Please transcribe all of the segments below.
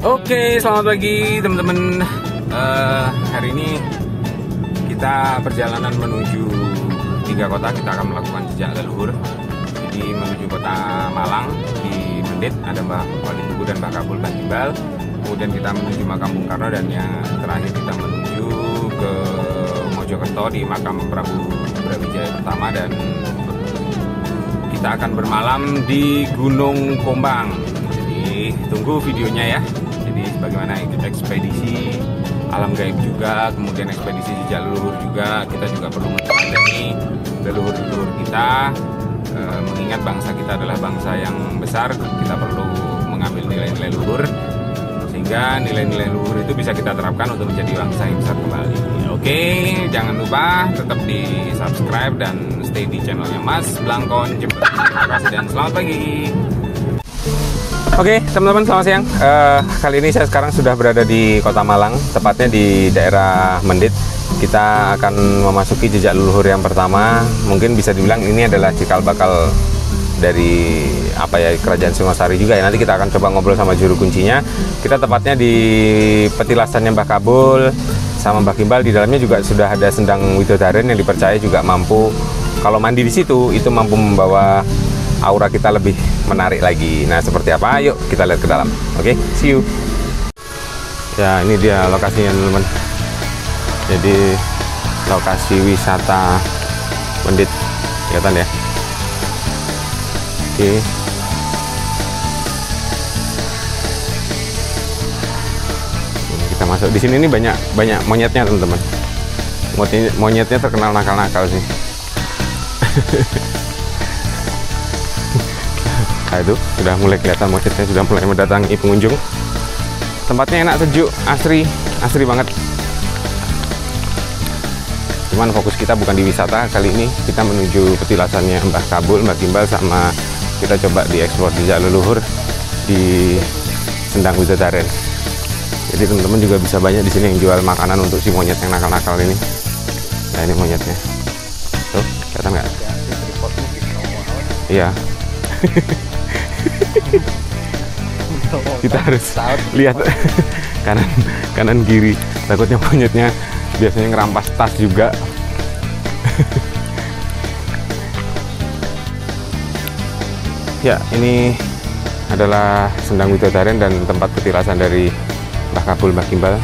Oke, selamat pagi teman-teman. Hari ini kita perjalanan menuju 3 kota. Kita akan melakukan jejak leluhur. Jadi menuju kota Malang, di Mendit ada Mbah Wali Tugu dan Mbah Kabul Mbah Gimbal. Kemudian kita menuju makam Bung Karno, dan yang terakhir kita menuju ke Mojokerto di makam Prabu Brawijaya pertama, dan kita akan bermalam di Gunung Pombang. Jadi tunggu videonya ya. Jadi bagaimana itu ekspedisi alam gaib juga, kemudian ekspedisi jejak leluhur juga. Kita juga perlu meneladani leluhur-leluhur kita. Mengingat bangsa kita adalah bangsa yang besar, kita perlu mengambil nilai-nilai luhur, sehingga nilai-nilai luhur itu bisa kita terapkan untuk menjadi bangsa yang besar kembali. Oke, jangan lupa tetap di subscribe dan stay di channelnya Mas Blangkon Jember. Terima kasih dan selamat pagi. Oke teman-teman, selamat siang. Kali ini saya sekarang sudah berada di kota Malang, tepatnya di daerah Mendit. Kita akan memasuki jejak leluhur yang pertama. Mungkin bisa dibilang ini adalah cikal bakal dari kerajaan Singosari juga ya. Nanti kita akan coba ngobrol sama juru kuncinya. Kita tepatnya di petilasannya Mbah Kabul sama Mbah Gimbal. Di dalamnya juga sudah ada Sendang Widodaren yang dipercaya juga mampu, kalau mandi di situ itu mampu membawa aura kita lebih menarik lagi. Nah, seperti apa? Yuk kita lihat ke dalam. Oke, see you. Ya, ini dia lokasinya teman-teman. Jadi lokasi wisata Mendit, kelihatan ya. Oke. Kita masuk di sini. Ini banyak monyetnya teman-teman. Monyetnya terkenal nakal-nakal sih. Nah, itu sudah mulai kelihatan monyetnya, sudah mulai mendatangi pengunjung. Tempatnya enak, sejuk, asri banget. Cuman fokus kita bukan di wisata kali ini. Kita menuju petilasannya Mbah Kabul, Mbah Gimbal, sama kita coba dieksplor jejak leluhur di Sendang Widodaren. Jadi teman-teman juga bisa banyak di sini yang jual makanan untuk si monyet yang nakal-nakal ini. Nah, ini monyetnya. Tuh, kelihatan nggak? Iya. Kita harus lihat kanan kiri, takutnya monyetnya biasanya ngerampas tas juga. Ya, ini adalah Sendang Widodaren dan tempat petilasan dari Mbah Kabul Mbah Gimbal.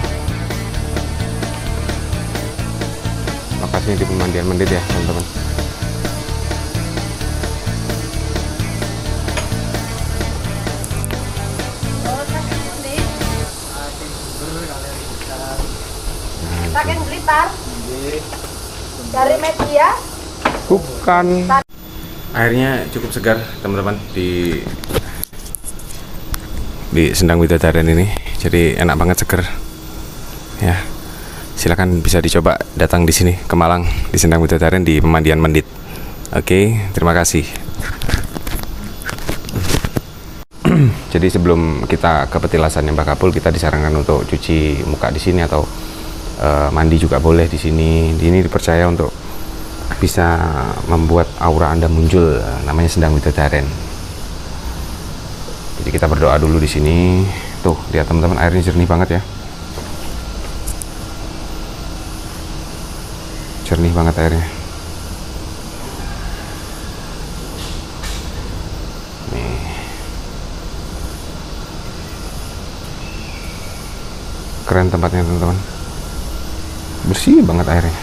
Lokasinya di pemandian Mendit ya teman-teman. Pakai blitar dari media. Bukan. Airnya cukup segar teman-teman di Sendang Widodaren ini. Jadi enak banget, seger. Ya. Silakan bisa dicoba datang di sini ke Malang di Sendang Widodaren di pemandian Mendit. Oke, terima kasih. Jadi sebelum kita ke petilasannya Mbah Kabul, kita disarankan untuk cuci muka di sini atau mandi juga boleh di sini. Ini dipercaya untuk bisa membuat aura Anda muncul, namanya Sendang Widodaren. Jadi kita berdoa dulu di sini. Tuh, lihat teman-teman, airnya jernih banget ya. Jernih banget airnya. Nih. Keren tempatnya teman-teman. Bersih banget airnya.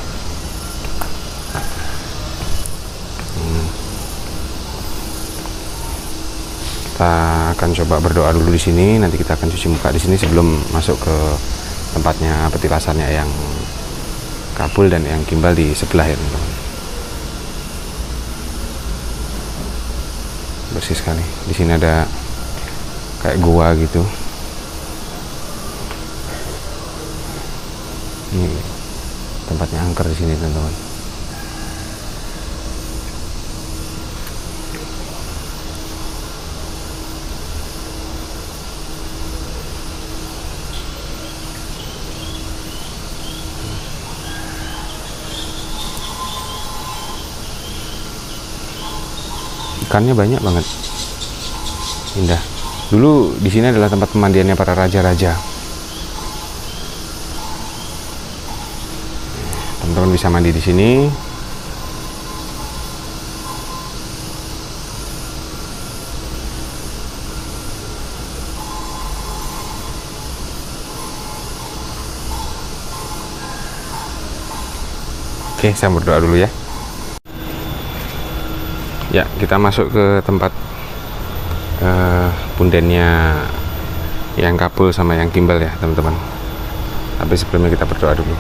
Kita akan coba berdoa dulu di sini. Nanti kita akan cuci muka di sini sebelum masuk ke tempatnya petilasannya yang Kabul dan yang Gimbal di sebelah ya teman-teman. Bersih sekali. Di sini ada kayak gua gitu. Ini tempatnya angker di sini teman-teman. Ikannya banyak banget, indah. Dulu di sini adalah tempat pemandiannya para raja-raja. Teman-teman bisa mandi di sini. Oke, saya berdoa dulu ya. Ya, kita masuk ke tempat pundennya yang Kabul sama yang Kimbal ya, teman-teman. Tapi sebelumnya kita berdoa dulu.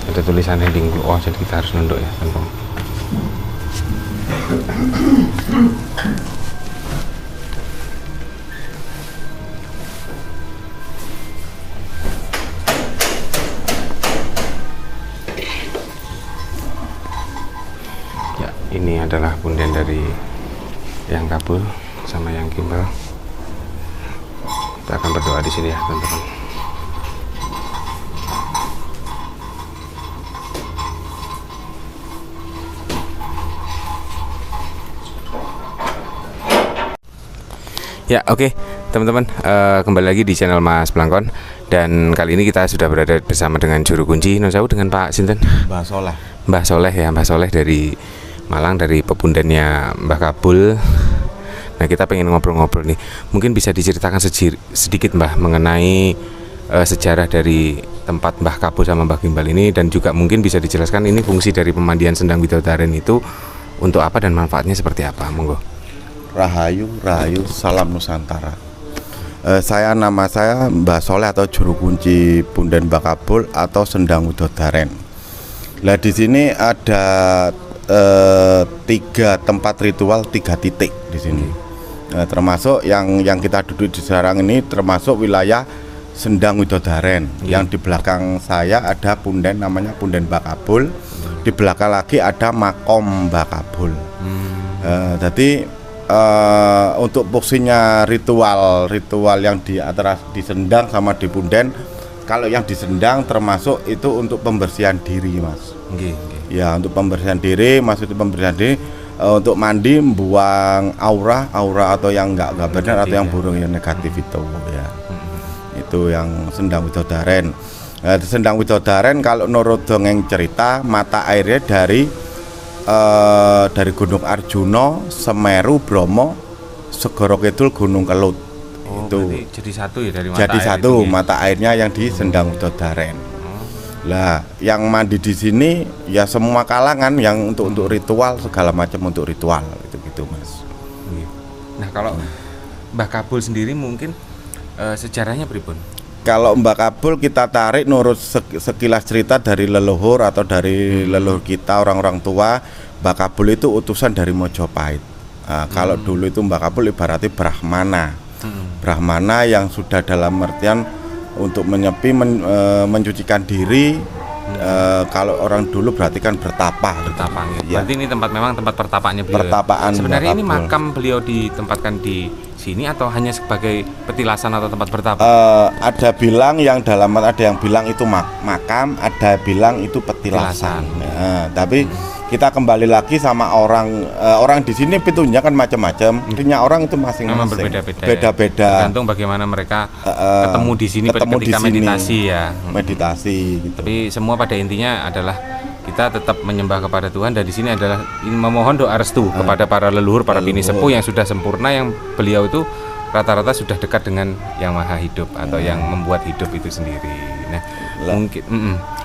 Ada tulisan heading oh, jadi kita harus nunduk ya, teman-teman. Ya, ini adalah punden dari yang Kabul sama yang Kimbal. Kita akan berdoa di sini ya, teman-teman. Ya, oke, teman-teman, kembali lagi di channel Mas Blangkon. Dan kali ini kita sudah berada bersama dengan juru kunci non dengan Pak Sinten, Mbah Soleh. Mbah Soleh ya, Mbah Soleh dari Malang, dari pepundennya Mbah Kabul. Nah, kita pengen ngobrol-ngobrol nih. Mungkin bisa diceritakan sedikit Mbah mengenai sejarah dari tempat Mbah Kabul sama Mbah Kimbal ini, dan juga mungkin bisa dijelaskan ini fungsi dari pemandian Sendang Widodaren itu untuk apa dan manfaatnya seperti apa, monggo. Rahayu, Rahayu, salam Nusantara. Nama saya Mbah Soleh atau juru kunci Punden Mbah Kabul atau Sendang Widodaren. Nah, di sini ada 3 tempat ritual, 3 titik di sini. Termasuk yang kita duduk di sekarang ini termasuk wilayah Sendang Widodaren. Yang di belakang saya ada punden namanya Punden Mbah Kabul. Di belakang lagi ada makom Mbah Kabul. Jadi untuk fungsinya ritual yang di antara di Sendang sama di Punden, kalau yang di Sendang termasuk itu untuk pembersihan diri, Mas. Ya, untuk pembersihan diri, maksudnya pembersihan diri untuk mandi, buang aura atau yang enggak benar atau yang burung, yang negatif itu ya. Itu yang Sendang Widodaren. Sendang Widodaren kalau menurut dongeng cerita, mata airnya dari Gunung Arjuna, Semeru, Bromo, Segoro Kidul, Gunung Kelut. Itu jadi satu ya dari mata jadi air satu itu, ya? Mata airnya yang di Sendang Widodaren. Lah, yang mandi di sini ya semua kalangan yang untuk ritual, segala macam untuk ritual gitu Mas. Nah, kalau Mbah Kabul sendiri mungkin sejarahnya pripun? Kalau Mbah Kabul kita tarik nurut sekilas cerita dari leluhur atau dari leluhur kita, orang-orang tua. Mbah Kabul itu utusan dari Mojopahit. Kalau dulu itu Mbah Kabul ibaratnya Brahmana. Brahmana yang sudah dalam artian untuk menyepi, mencucikan diri. Kalau orang dulu berarti kan bertapa. Ya. Berarti ini memang tempat pertapanya beliau. Pertapaan. Sebenarnya ini makam beliau ditempatkan di sini atau hanya sebagai petilasan atau tempat bertapa? Ada bilang yang ada yang bilang itu makam, ada bilang itu petilasan. Tapi kita kembali lagi sama orang di sini pitunya kan macam-macam. Intinya orang itu masing-masing beda-beda. Tergantung bagaimana mereka ketemu di sini ketika meditasi ya. Meditasi gitu. Tapi semua pada intinya adalah kita tetap menyembah kepada Tuhan, dan di sini adalah memohon doa restu kepada para leluhur, para bini sepuh yang sudah sempurna, yang beliau itu rata-rata sudah dekat dengan yang maha hidup atau yang membuat hidup itu sendiri. Nah, mungkin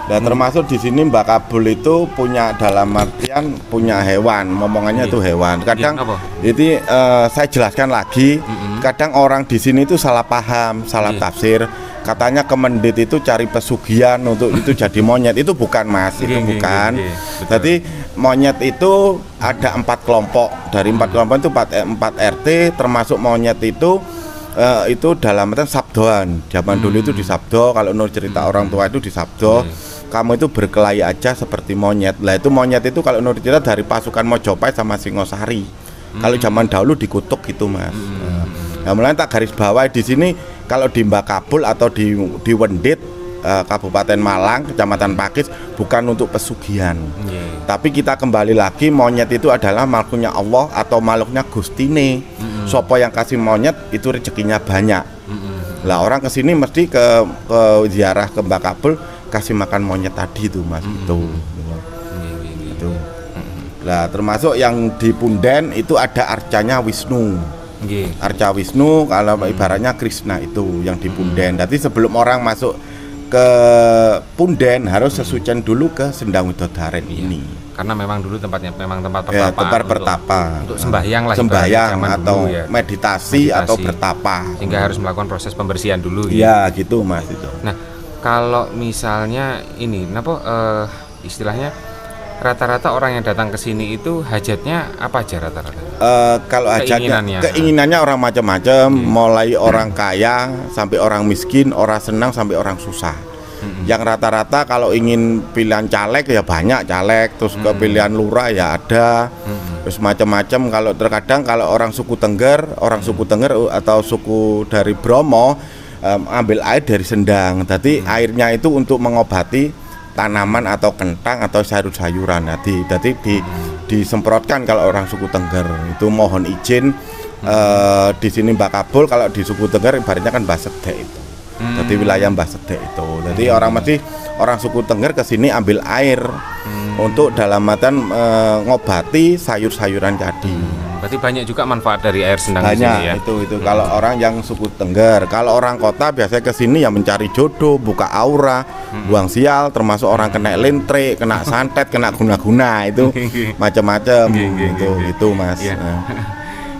dan termasuk di sini Mbah Kabul itu punya dalam artian punya hewan, momongannya itu hewan. Kadang itu saya jelaskan lagi, kadang orang di sini itu salah paham, salah tafsir. Katanya Kemendit itu cari pesugihan untuk itu jadi monyet. Itu bukan, Mas, itu bukan. Jadi monyet itu ada 4 kelompok. Dari 4 kelompok itu 4 RT, termasuk monyet itu dalam artian sabdoan. Zaman dulu itu disabdo, kalau menurut cerita orang tua itu disabdo. kamu itu berkelahi aja seperti monyet. Lah itu monyet itu kalau menurut kita dari pasukan Mojopahit sama Singosari. Kalau zaman dahulu dikutuk gitu Mas. Nah, mulai tak garis bawah di sini kalau di Mbakabul atau di Wendit Kabupaten Malang, Kecamatan Pakis bukan untuk pesugihan. Tapi kita kembali lagi monyet itu adalah makhluknya Allah atau makhluknya Gustine. Sopo yang kasih monyet itu rezekinya banyak. Lah orang kesini mesti ke ziarah ke Mbakabul kasih makan monyet tadi itu Mas itu. Lah termasuk yang di Punden itu ada arcanya Wisnu. Arca Wisnu kalau ibaratnya Krishna itu yang di Punden. Jadi sebelum orang masuk ke Punden harus sesucian dulu ke Sendang Widodaren ini. Karena memang dulu tempatnya memang tempat bertapa. Tempat bertapa. Untuk sembahyang lah. Sembahyang atau dulu, ya. meditasi atau bertapa. Sehingga harus melakukan proses pembersihan dulu. Iya gitu Mas itu. Nah kalau misalnya ini, istilahnya rata-rata orang yang datang ke sini itu hajatnya apa aja rata-rata? Kalau hajatnya keinginannya orang macam-macam, mulai orang kaya sampai orang miskin, orang senang sampai orang susah. Yang rata-rata kalau ingin pilihan caleg ya banyak caleg, terus ke pilihan lurah ya ada, terus macam-macam. Kalau terkadang kalau orang suku Tengger atau suku dari Bromo ambil air dari Sendang, jadi airnya itu untuk mengobati tanaman atau kentang atau sayur-sayuran. Jadi disemprotkan kalau orang suku Tengger itu mohon izin. Di sini Mbakabul, kalau di suku Tengger ibaratnya kan Mbah Sedek itu. Jadi wilayah Mbah Sedek itu. Jadi orang suku Tengger ke sini ambil air untuk dalam artian ngobati sayur-sayuran tadi. Berarti banyak juga manfaat dari air Sendang di sini ya. Itu kalau orang yang suku Tengger. Kalau orang kota biasanya ke sini ya mencari jodoh, buka aura, buang sial, termasuk orang kena lentrik, kena santet, kena guna-guna itu macam-macam itu Mas.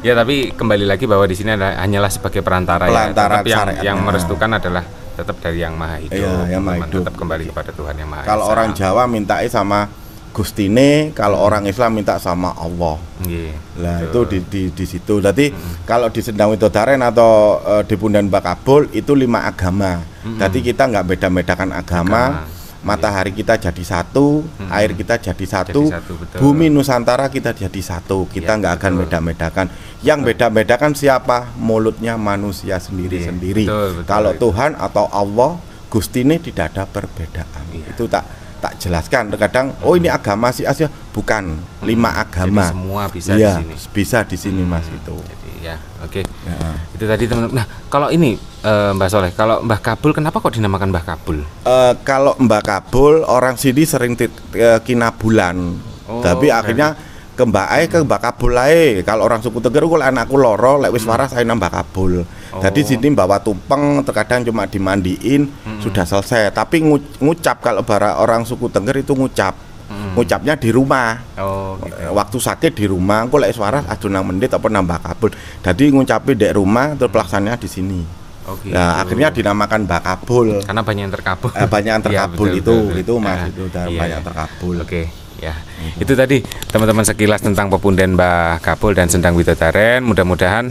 Ya tapi kembali lagi bahwa di sini hanyalah sebagai perantara ya. Tetap yang merestukan adalah tetap dari Yang Maha Hidup. Iya, Yang Maha Hidup. Tetap kembali kepada Tuhan Yang Maha Esa. Kalau orang Jawa mintai sama Gustine, kalau orang Islam minta sama Allah. Lah itu di situ. Jadi kalau di Sendang Widodaren atau di Punden Mbakabul itu 5 agama. Jadi kita nggak beda-bedakan agama. Matahari kita jadi satu, air kita jadi satu, bumi Nusantara kita jadi satu. Kita nggak akan beda-bedakan. Yang beda-bedakan siapa? Mulutnya manusia sendiri-sendiri. Kalau Tuhan atau Allah, Gustine tidak ada perbedaan. Itu tak jelaskan. Terkadang ini agama si Asia, bukan 5 agama. Jadi semua bisa di sini. Bisa di sini Mas itu. Jadi ya, oke. Itu tadi teman-teman. Nah, kalau ini Mbah Soleh, kalau Mbakabul kenapa kok dinamakan Mbakabul? Kalau Mbakabul orang sini sering kinabulan. Tapi akhirnya ke Mbakabul ae. Kalau orang suku Tengger kok anakku loro lek wis waras ae nang Mbakabul. Jadi sini bawa tumpeng, terkadang cuma dimandiin sudah selesai. Tapi ngucap kalau orang suku Tengger itu ngucapnya di rumah. Waktu sakit di rumah, kok lek waras adu nang Mendit apa nang Mbakabul. Jadi ngucapi di rumah terus pelaksananya di sini. Nah, akhirnya dinamakan Mbakabul. Karena banyak yang terkabul. Banyak yang terkabul itu Mas itu banyak terkabul. Ya, itu tadi teman-teman sekilas tentang pepunden Mbakabul dan Sendang Widodaren. Mudah-mudahan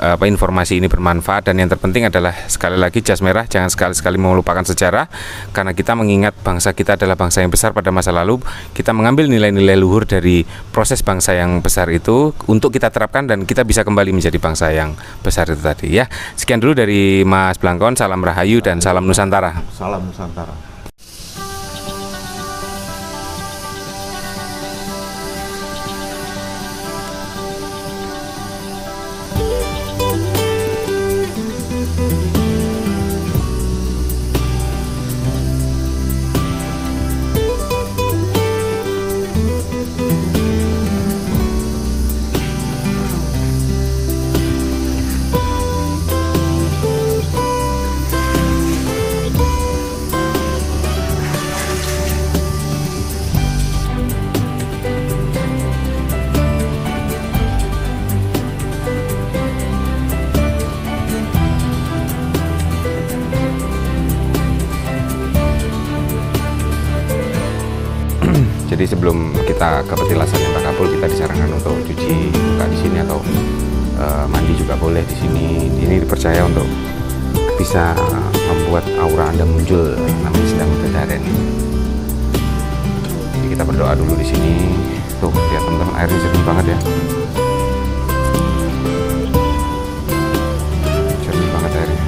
informasi ini bermanfaat, dan yang terpenting adalah sekali lagi jas merah jangan sekali-sekali melupakan sejarah, karena kita mengingat bangsa kita adalah bangsa yang besar pada masa lalu. Kita mengambil nilai-nilai luhur dari proses bangsa yang besar itu untuk kita terapkan dan kita bisa kembali menjadi bangsa yang besar itu tadi ya. Sekian dulu dari Mas Blangkon, salam Rahayu dan salam Nusantara. Salam Nusantara. Jadi sebelum kita ke petilasannya Mbakabul, kita disarankan untuk cuci muka di sini atau mandi juga boleh di sini. Ini dipercaya untuk bisa membuat aura Anda muncul, namanya sedang Widodaren. Jadi kita berdoa dulu di sini. Tuh, lihat teman-teman, airnya jernih banget ya. Jernih banget airnya.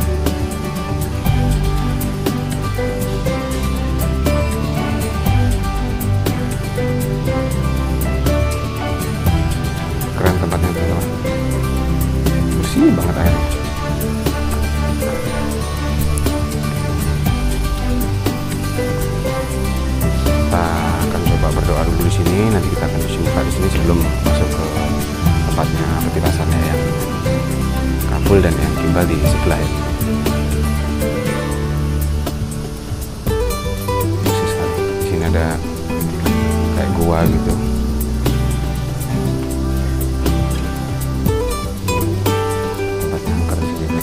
Keren tempatnya teman-teman. Bersih banget airnya. Berdoa dulu di sini, nanti kita akan cuci muka di sini sebelum masuk ke tempatnya peti pasarnya yang Kabul dan yang Gimbal di sebelah ini. Bersih sekali. Di sini ada kayak gua gitu. Tempatnya angker di sini.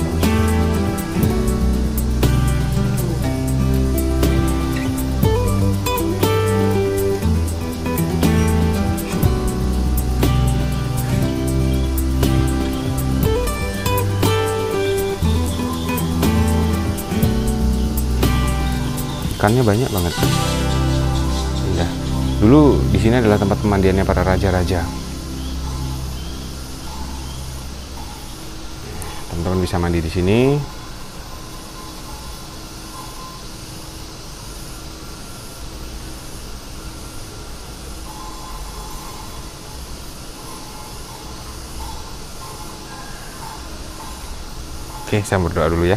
Ikannya banyak banget. Indah. Dulu di sini adalah tempat pemandiannya para raja-raja. Teman-teman bisa mandi di sini. Oke, saya berdoa dulu ya.